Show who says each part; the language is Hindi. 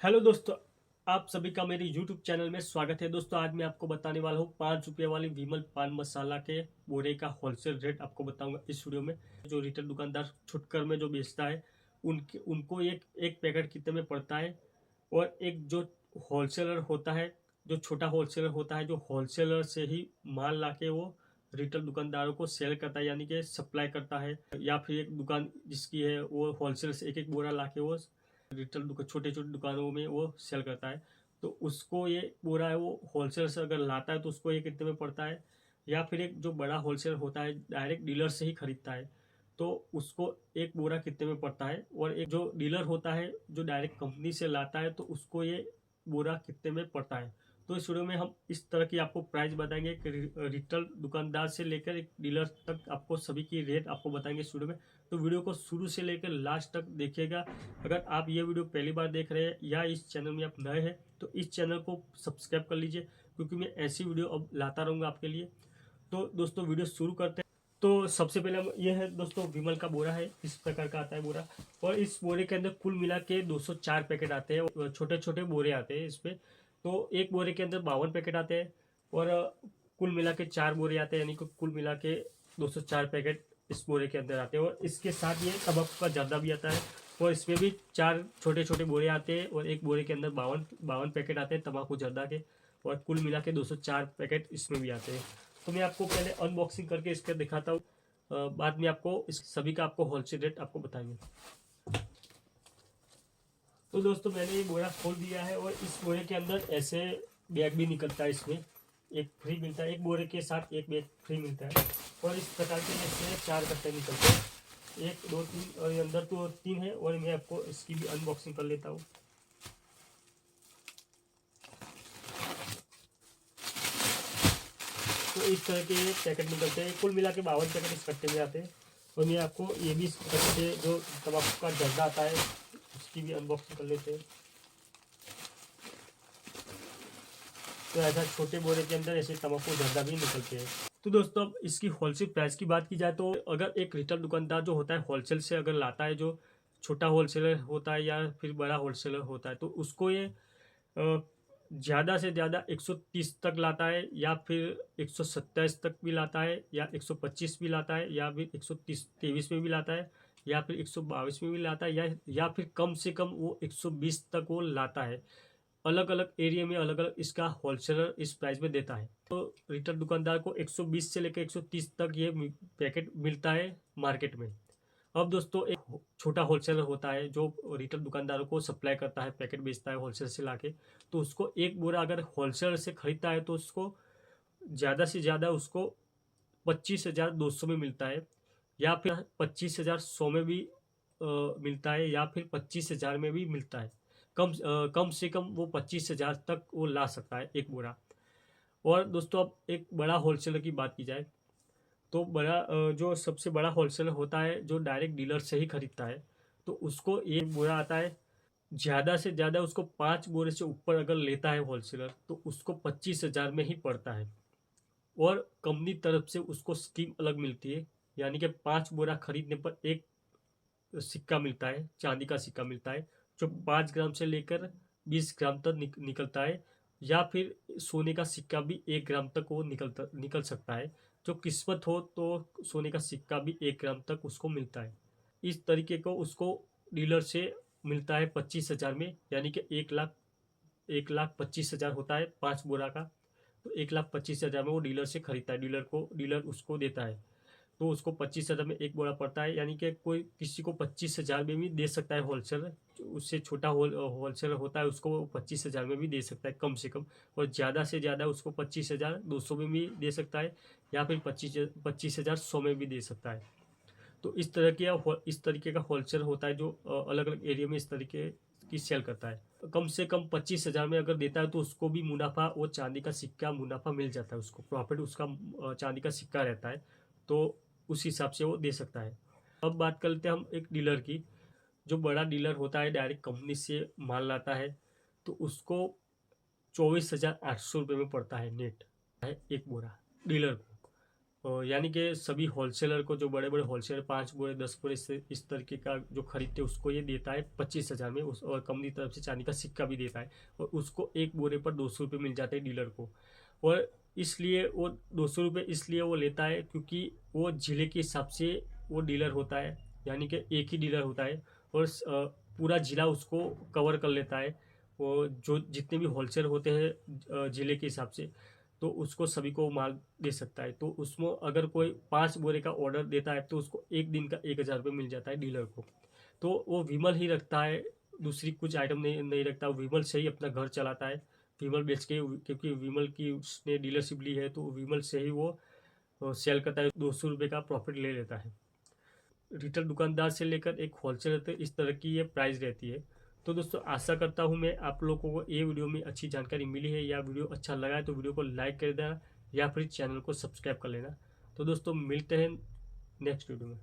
Speaker 1: हेलो दोस्तों, आप सभी का मेरे यूट्यूब चैनल में स्वागत है। दोस्तों, आज मैं आपको बताने वाला हूँ 5 रुपये वाली विमल पान मसाला के बोरे का होलसेल रेट आपको बताऊंगा इस वीडियो में। जो रिटेल दुकानदार छुटकर में जो बेचता है उनको एक एक पैकेट कितने में पड़ता है, और एक जो होलसेलर होता है, जो छोटा होलसेलर होता है, जो होलसेलर से ही माल लाके वो रिटेल दुकानदारों को सेल करता है, यानी कि सप्लाई करता है। या फिर एक दुकान जिसकी है वो होलसेल से एक एक बोरा लाके वो रिटेल छोटे छोटे दुकानों में वो सेल करता है। तो उसको ये बोरा है वो होलसेल से अगर लाता है तो उसको ये कितने में पड़ता है। या फिर एक जो बड़ा होलसेलर होता है डायरेक्ट डीलर से ही खरीदता है तो उसको एक बोरा कितने में पड़ता है। और एक जो डीलर होता है जो डायरेक्ट कंपनी से लाता है तो उसको ये बोरा कितने में पड़ता है। तो इस वीडियो में हम इस तरह की आपको प्राइस बताएंगे कि रिटेल दुकानदार से लेकर एक डीलर तक आपको सभी की रेट आपको बताएंगे इस वीडियो में। तो वीडियो को शुरू से लेकर लास्ट तक देखिएगा। अगर आप ये वीडियो पहली बार देख रहे हैं या इस चैनल में आप नए हैं तो इस चैनल को सब्सक्राइब कर लीजिए, क्योंकि मैं ऐसी वीडियो अब लाता रहूँगा आपके लिए। तो दोस्तों वीडियो शुरू करते हैं। तो सबसे पहले हम ये है दोस्तों, विमल का बोरा है, इस प्रकार का आता है बोरा। और इस बोरे के अंदर कुल मिला के 204 पैकेट आते हैं, छोटे छोटे बोरे आते हैं इसमें। तो एक बोरे के अंदर 52 पैकेट आते हैं, और कुल मिला के 4 बोरे आते हैं, यानी कि कुल मिला के 204 पैकेट इस बोरे के अंदर आते हैं। और इसके साथ ये तंबाकू का जर्दा भी आता है, और इसमें भी 4 छोटे छोटे बोरे आते हैं, और एक बोरे के अंदर 52 पैकेट आते हैं तंबाकू जर्दा के। और कुल मिला के 204 पैकेट इसमें भी आते हैं। तो मैं आपको पहले अनबॉक्सिंग करके इसका दिखाता हूँ, बाद में आपको इस सभी का आपको होलसेल रेट आपको बताएंगे। तो दोस्तों मैंने ये बोरा खोल दिया है, और इस बोरे के अंदर ऐसे बैग भी निकलता है। इसमें एक फ्री मिलता है, एक बोरे के साथ एक बैग फ्री मिलता है। और इस प्रकार के इसमें 4 कट्टे निकलते हैं, 1 2 3, और ये अंदर तो 3 है। और मैं आपको इसकी भी अनबॉक्सिंग कर लेता हूँ। तो इस तरह के पैकेट निकलते हैं, कुल मिला के 52 पैकेट इस कट्टे में आते हैं। और मैं आपको ये भी इस कट्टे जो तंबाकू का जर्दा आता है उसकी भी अनबॉक्सिंग कर लेते हैं। तो ऐसा छोटे बोरे के अंदर ऐसे तंबाकू जर्दा भी निकलते हैं। तो दोस्तों अब इसकी होलसेल प्राइस की बात की जाए तो अगर एक रिटेल दुकानदार जो होता है होलसेल से अगर लाता है, जो छोटा होलसेलर होता है या फिर बड़ा होलसेलर होता है, तो उसको ये ज़्यादा से ज़्यादा 130 तक लाता है, या फिर 127 तक भी लाता है, या 125 भी लाता है, या फिर 123 में भी लाता है, या फिर 122 में भी लाता है, या फिर कम से कम वो 120 तक वो लाता है। अलग अलग एरिया में अलग अलग इसका होलसेलर इस प्राइस में देता है। तो रिटेल दुकानदार को 120 से लेकर 130 तक ये पैकेट मिलता है मार्केट में। अब दोस्तों एक छोटा होलसेलर होता है जो रिटेल दुकानदारों को सप्लाई करता है, पैकेट बेचता है होलसेल से लाके। तो उसको एक बोरा अगर होलसेलर से खरीदता है तो उसको ज़्यादा से ज़्यादा उसको 25,200 में मिलता है, या फिर 25,100 में भी मिलता है, या फिर 25,000 में भी मिलता है। कम से कम वो 25,000 तक वो ला सकता है एक बोरा। और दोस्तों अब एक बड़ा होलसेलर की बात की जाए तो जो सबसे बड़ा होलसेलर होता है जो डायरेक्ट डीलर से ही खरीदता है, तो उसको एक बोरा आता है। ज़्यादा से ज़्यादा उसको 5 बोरे से ऊपर अगर लेता है होलसेलर तो उसको 25,000 में ही पड़ता है। और कंपनी तरफ से उसको स्कीम अलग मिलती है, यानी कि 5 बोरा खरीदने पर एक सिक्का मिलता है, चांदी का सिक्का मिलता है, जो 5 ग्राम से लेकर 20 ग्राम तक निकलता है। या फिर सोने का सिक्का भी 1 ग्राम तक वो निकल सकता है। जो किस्मत हो तो सोने का सिक्का भी 1 ग्राम तक उसको मिलता है। इस तरीके को उसको डीलर से मिलता है 25,000 में, यानी कि 1,25,000 होता है 5 बोरा का। तो 1,25,000 में वो डीलर से खरीदता है, डीलर उसको देता है। तो उसको 25,000 में एक बोरा पड़ता है, यानी कि कोई किसी को 25,000 में भी दे सकता है होलसेलर। उससे छोटा होलसेलर होता है उसको 25,000 में भी दे सकता है कम से कम। और ज़्यादा से ज़्यादा उसको 25,200 में भी दे सकता है, या फिर 25,100 में भी दे सकता है। तो इस तरीके का होलसेलर होता है जो अलग अलग एरिया में इस तरीके की सेल करता है। कम से कम 25,000 में अगर देता है तो उसको भी मुनाफा, वो चांदी का सिक्का मुनाफा मिल जाता है, उसको प्रॉफिट उसका चांदी का सिक्का रहता है। तो उस हिसाब से वो दे सकता है। अब बात कर लेते हैं हम एक डीलर की। जो बड़ा डीलर होता है डायरेक्ट कंपनी से माल लाता है, तो उसको 24,800 रुपये में पड़ता है नेट है एक बोरा डीलर को। यानी कि सभी होलसेलर को, जो बड़े बड़े होलसेलर 5 बोरे 10 बोरे इस तरीके का जो खरीदते हैं उसको ये देता है 25,000 में। और कंपनी तरफ से चांदी का सिक्का भी देता है और उसको 1 बोरे पर 200 रुपये मिल जाते हैं डीलर को। और इसलिए वो 200 रुपये इसलिए वो लेता है क्योंकि वो जिले के हिसाब से वो डीलर होता है, यानी कि एक ही डीलर होता है और पूरा ज़िला उसको कवर कर लेता है। वो जो जितने भी होलसेलर होते हैं ज़िले के हिसाब से, तो उसको सभी को माल दे सकता है। तो उसमें अगर कोई 5 बोरे का ऑर्डर देता है तो उसको एक दिन का 1,000 रुपये मिल जाता है डीलर को। तो वो विमल ही रखता है, दूसरी कुछ आइटम नहीं रखता, विमल से ही अपना घर चलाता है। विमल बेच के, क्योंकि विमल की उसने डीलरशिप ली है तो विमल से ही वो सेल करता है, 200 रुपये का प्रॉफिट ले लेता है। रिटेल दुकानदार से लेकर एक होलसेलर तक इस तरह की ये प्राइस रहती है। तो दोस्तों आशा करता हूँ मैं आप लोगों को ये वीडियो में अच्छी जानकारी मिली है, या वीडियो अच्छा लगा है तो वीडियो को लाइक कर देना या फिर चैनल को सब्सक्राइब कर लेना। तो दोस्तों मिलते हैं नेक्स्ट वीडियो में।